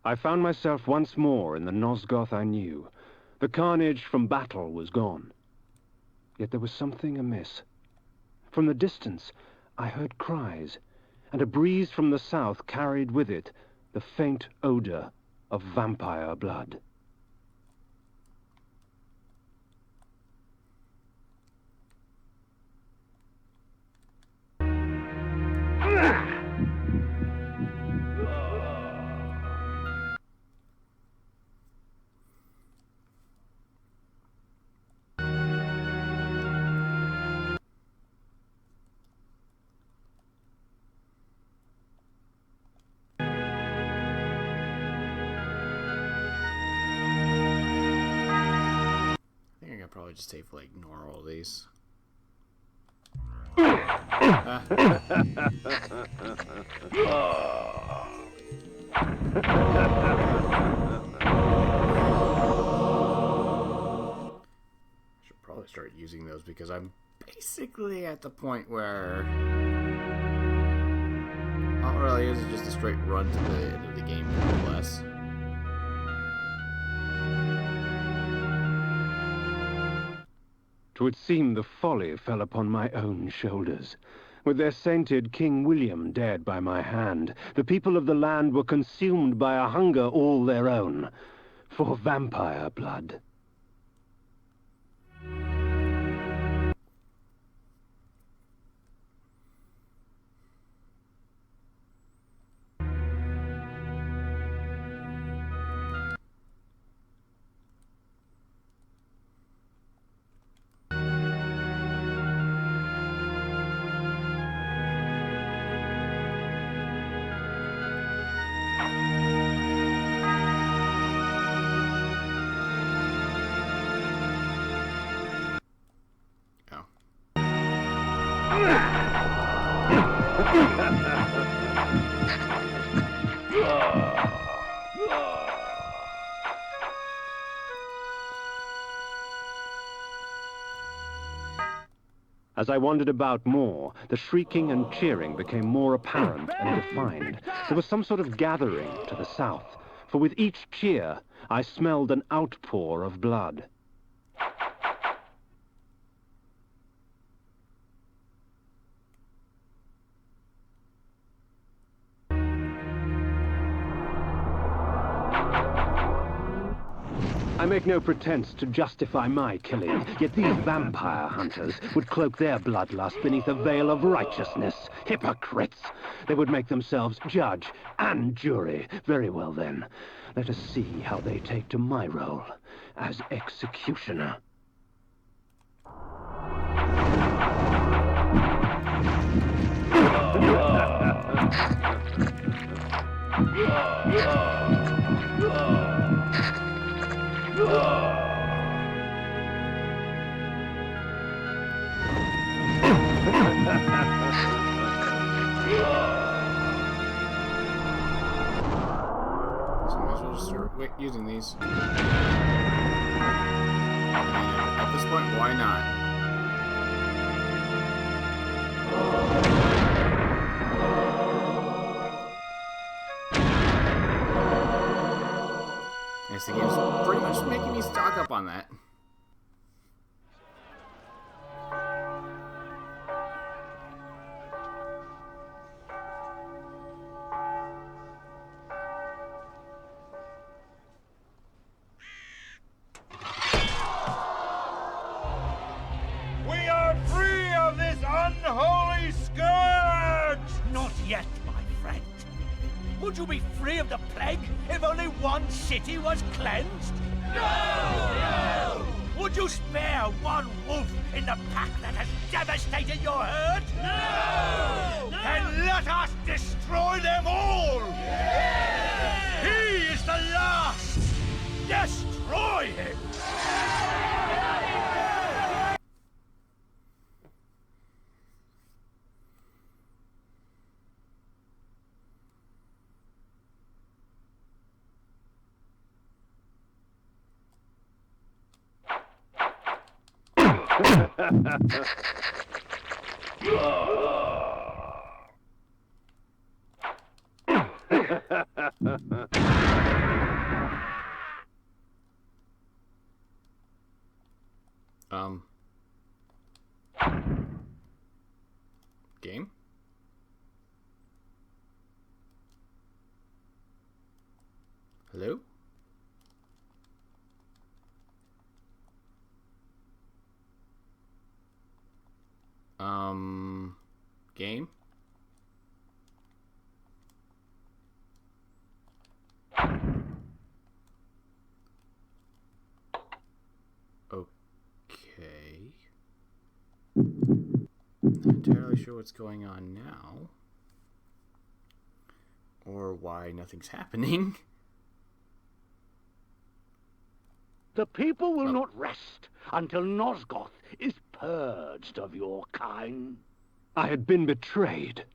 I found myself once more in the Nosgoth I knew. The carnage from battle was gone. Yet there was something amiss. From the distance, I heard cries, and a breeze from the south carried with it the faint odor of vampire blood. Probably just safely ignore all these. Should probably start using those because I'm basically at the point where all it really is just a straight run to the end of the game, more or less. Twould seem the folly fell upon my own shoulders. With their sainted King William dead by my hand, the people of the land were consumed by a hunger all their own, for vampire blood. As I wandered about more, the shrieking and cheering became more apparent and defined. There was some sort of gathering to the south, for with each cheer, I smelled an outpour of blood. I make no pretense to justify my killing, yet these vampire hunters would cloak their bloodlust beneath a veil of righteousness. Hypocrites! They would make themselves judge and jury. Very well then, let us see how they take to my role as executioner. So might as well just start using these. And at this point, why not? Yes, the game's pretty much making me stock up on that. We are free of this unholy scourge! Not yet, my friend. Would you be free of the plague if only one city was cleansed? No! Would you spare one wolf in the pack that has devastated your herd? No! Then let us destroy them all! Yes! He is the last! Destroy him! Hello? Game? Okay. Not entirely sure what's going on now. Or why nothing's happening. The people will not rest until Nosgoth is purged of your kind. I had been betrayed.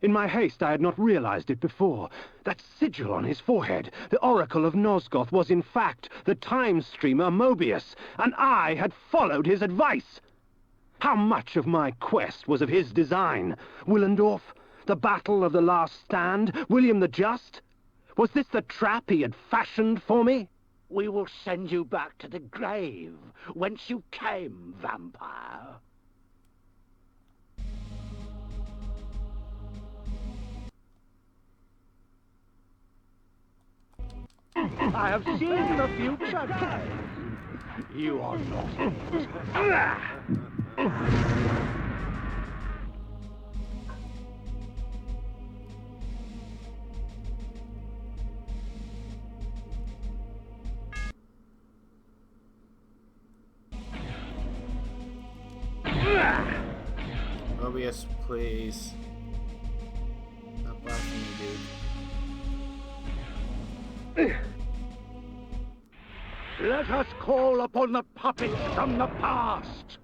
In my haste, I had not realized it before. That sigil on his forehead, the Oracle of Nosgoth, was in fact the time streamer Mobius, and I had followed his advice. How much of my quest was of his design? Willendorf? The Battle of the Last Stand? William the Just? Was this the trap he had fashioned for me? We will send you back to the grave, whence you came, vampire. I have seen the future, Kain. You are not it. Mobius, please. Stop blasting me, dude. Let us call upon the puppets from the past.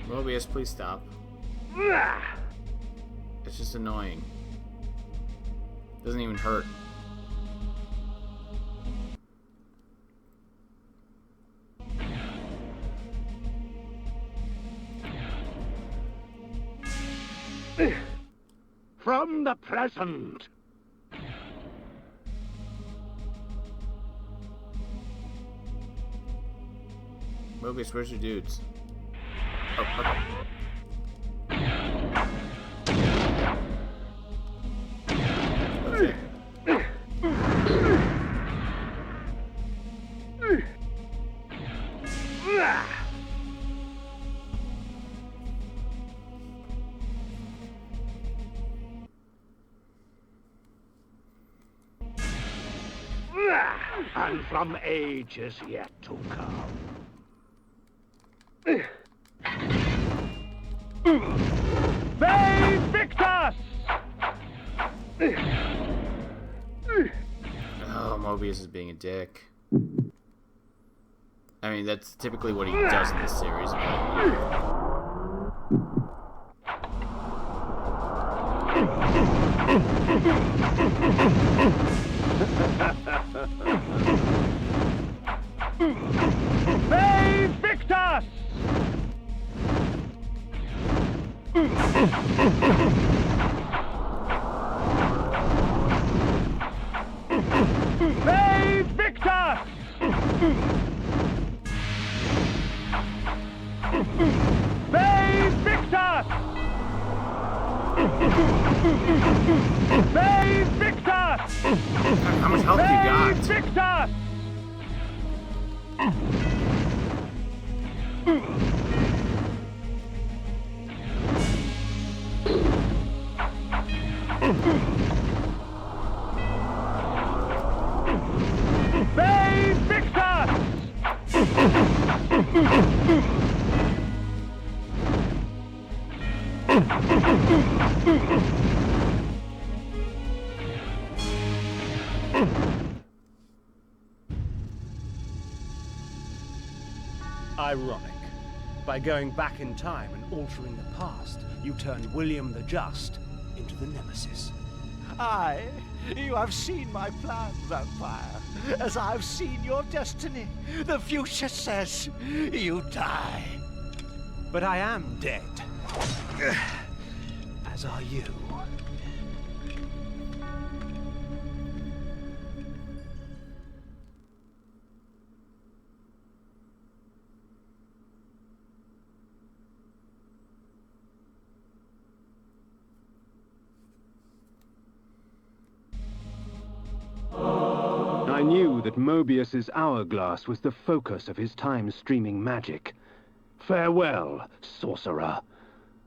Mobius, please stop. It's just annoying. Doesn't even hurt. From the present. Mobius, where's your dudes? Oh, okay. Okay. And from ages yet to come. They Victus! Oh, Mobius is being a dick. I mean, that's typically what he does in this series, but... They Victus! They Victus! They Victus! They Victus! How much health do you got? Victus! They Victus! Ironic. By going back in time and altering the past, you turned William the Just into the Nemesis. Aye, you have seen my plan, vampire, as I've seen your destiny. The future says you die. But I am dead. As are you. I knew that Mobius's hourglass was the focus of his time-streaming magic. Farewell, sorcerer.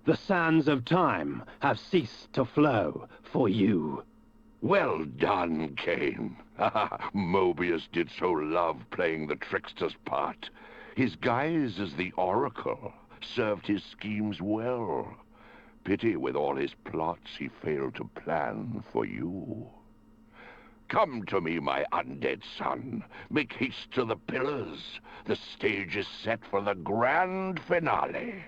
The sands of time have ceased to flow for you. Well done, Kain. Mobius did so love playing the trickster's part. His guise as the Oracle served his schemes well. Pity with all his plots he failed to plan for you. Come to me, my undead son. Make haste to the pillars. The stage is set for the grand finale.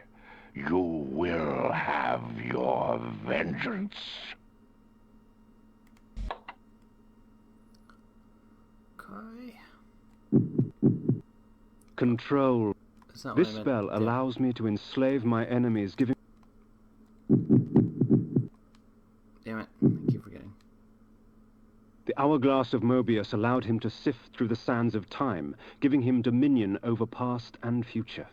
You will have your vengeance. Okay. Control. That's not This what I meant. spell Yeah. allows me to enslave my enemies, giving... Damn it. I keep forgetting. The hourglass of Mobius allowed him to sift through the sands of time, giving him dominion over past and future.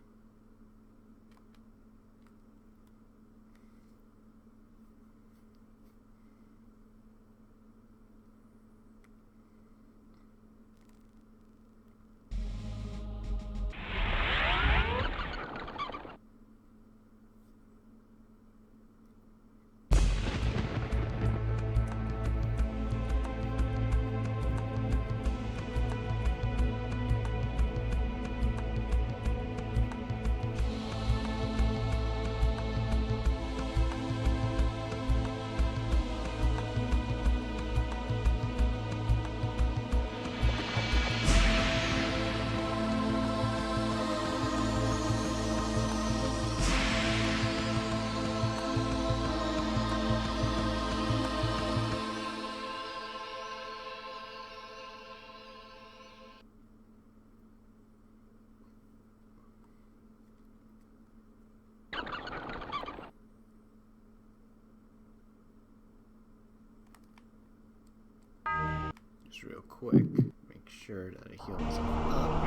Just real quick, make sure that I heal myself up.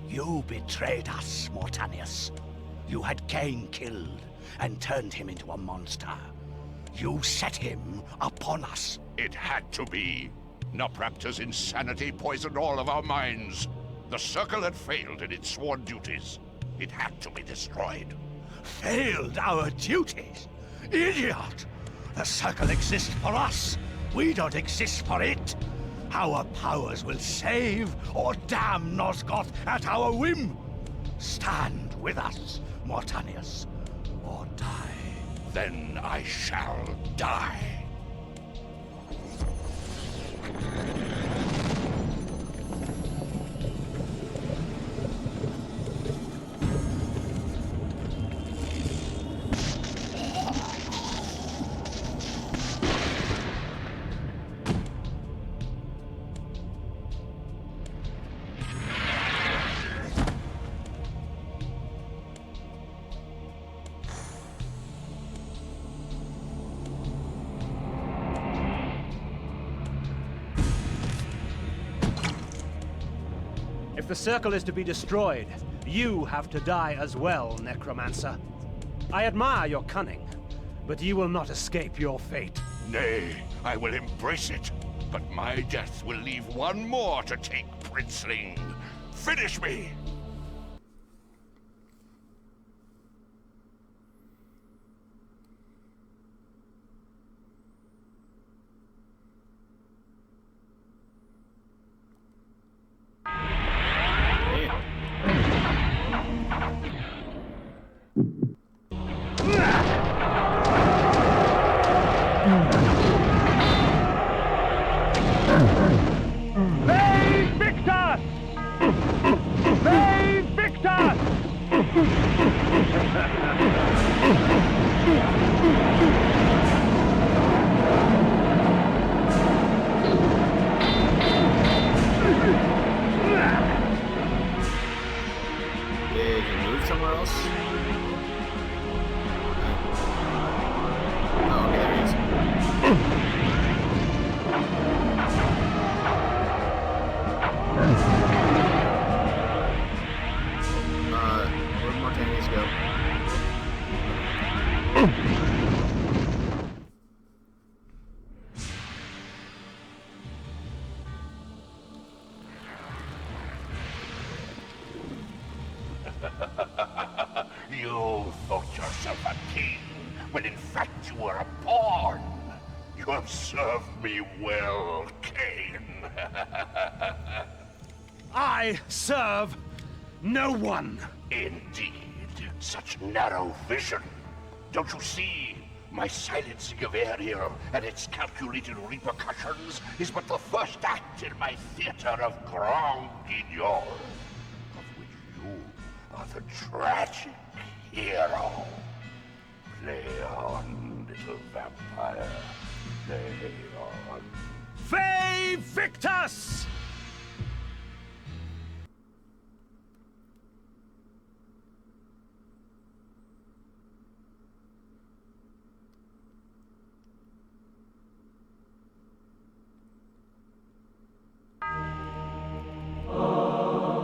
You betrayed us, Mortanius. You had Kain killed and turned him into a monster. You set him upon us. It had to be. Napraptor's insanity poisoned all of our minds. The Circle had failed in its sworn duties. It had to be destroyed. Failed our duties? Idiot! The Circle exists for us. We don't exist for it. Our powers will save or damn Nosgoth at our whim. Stand with us, Mortanius, or die. Then I shall die. If the circle is to be destroyed, you have to die as well, Necromancer. I admire your cunning, but you will not escape your fate. Nay, I will embrace it. But my death will leave one more to take, Princeling. Finish me! Did you move somewhere else? Oh, okay, there he is. Where'd Martinez go? when in fact you were a pawn. You have served me well, Kain. I serve no one. Indeed, such narrow vision. Don't you see? My silencing of Ariel and its calculated repercussions is but the first act in my theater of Grand Guignol, of which you are the tragic hero. Play on, little vampire. Play on. Ve Victus!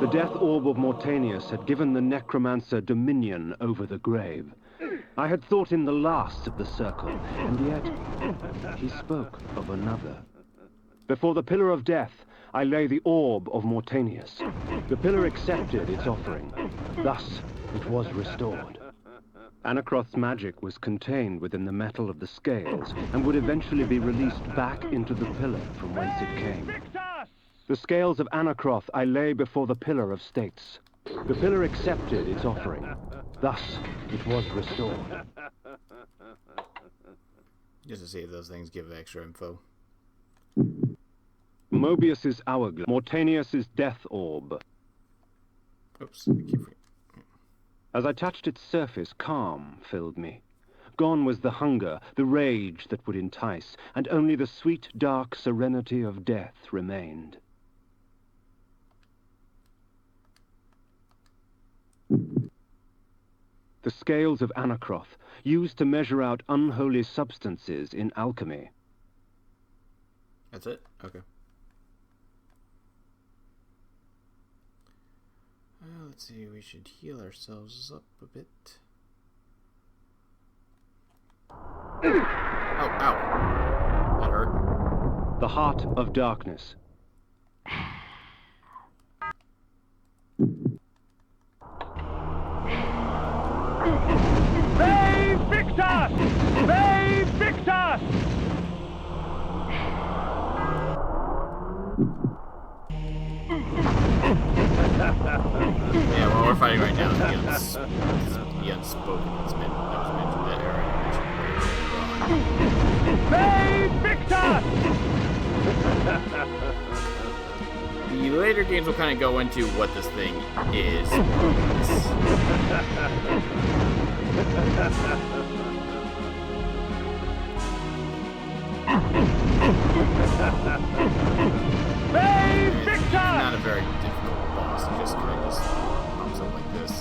The death orb of Mortanius had given the necromancer dominion over the grave. I had thought him the last of the circle, and yet he spoke of another. Before the pillar of death, I lay the orb of Mortanius. The pillar accepted its offering. Thus, it was restored. Anacroth's magic was contained within the metal of the scales, and would eventually be released back into the pillar from whence it came. The scales of Anacroth I lay before the pillar of states. The pillar accepted its offering. Thus, it was restored. Just to see if those things give extra info. Mobius's hourglass. Mortanius's death orb. Oops, I keep forgetting. As I touched its surface, calm filled me. Gone was the hunger, the rage that would entice, and only the sweet, dark serenity of death remained. The scales of Anacroth, used to measure out unholy substances in alchemy. That's it? Okay. Let's see, we should heal ourselves up a bit. Oh, ow. That hurt. The heart of darkness. Ve Victus! Ve Victus! Yeah, what we're fighting right now is the unspoken that was mentioned that area. Ve Victus! The later games will kind of go into what this thing is. Ve Victus! Not a very difficult boss. He just kind of just pops up like this.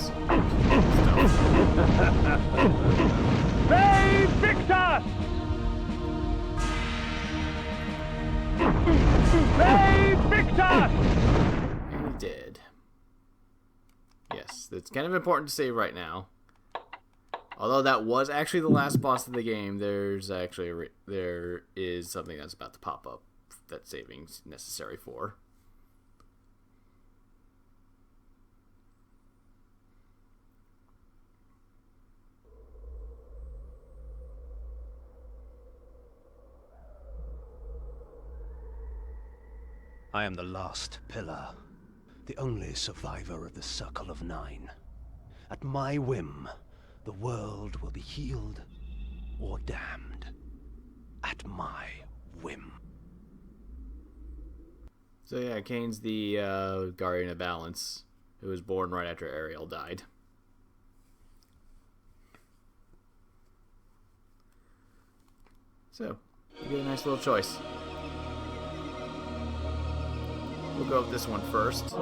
Ve Victus! Ve Victus! And he did. Yes, it's kind of important to say right now. Although that was actually the last boss of the game, there is something that's about to pop up that saving's necessary for. I am the last pillar, the only survivor of the Circle of Nine. At my whim, the world will be healed or damned. At my whim. So yeah, Kain's the Guardian of Balance, who was born right after Ariel died. So, you get a nice little choice. We'll go with this one first.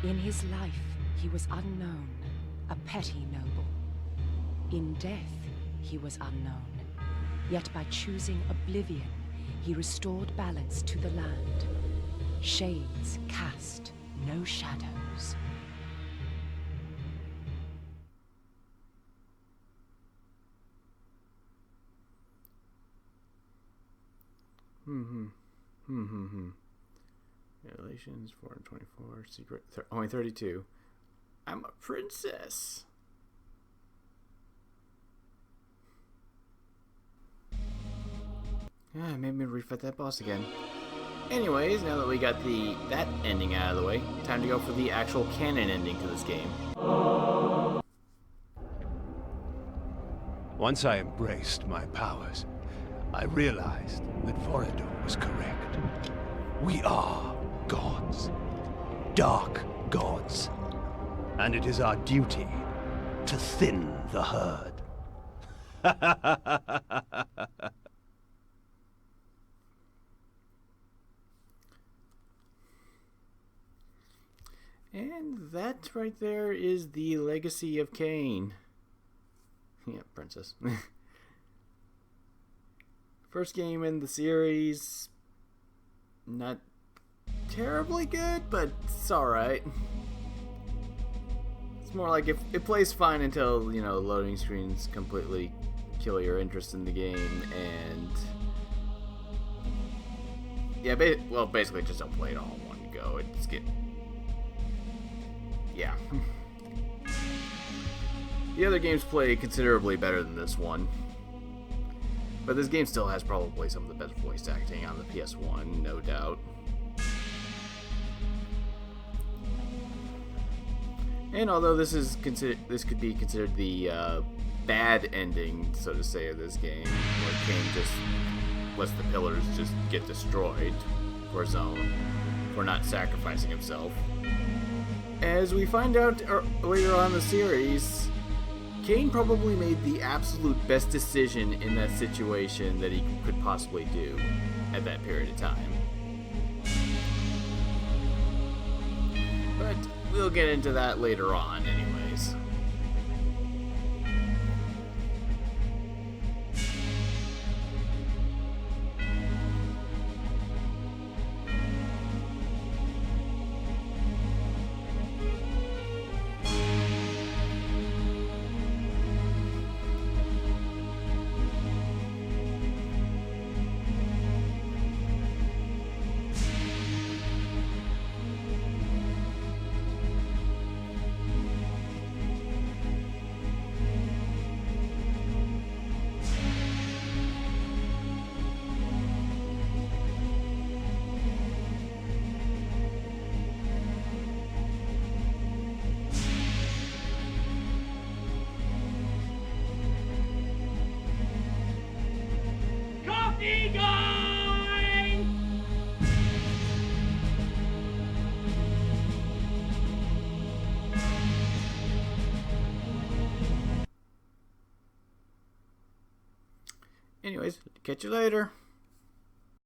In his life, he was unknown, a petty noble. In death, he was unknown. Yet by choosing oblivion, he restored balance to the land. Shades cast no shadows. Relations 424. Secret only 32. I'm a princess. Yeah, made me refight that boss again. Anyways, now that we got that ending out of the way, time to go for the actual canon ending to this game. Once I embraced my powers, I realized that Vorador was correct. We are gods. Dark gods. And it is our duty to thin the herd. And that right there is the legacy of Kain. Yeah, princess. First game in the series. Not terribly good, but it's alright. It's more like if it plays fine until, you know, loading screens completely kill your interest in the game, and yeah, basically just don't play it all in one go. Yeah. The other games play considerably better than this one, but this game still has probably some of the best voice acting on the PS1, no doubt. And although this could be considered the bad ending, so to say, of this game, where Kain just lets the pillars just get destroyed for his own, for not sacrificing himself. As we find out later on in the series, Kain probably made the absolute best decision in that situation that he could possibly do at that period of time. But we'll get into that later on anyways. Anyways, catch you later.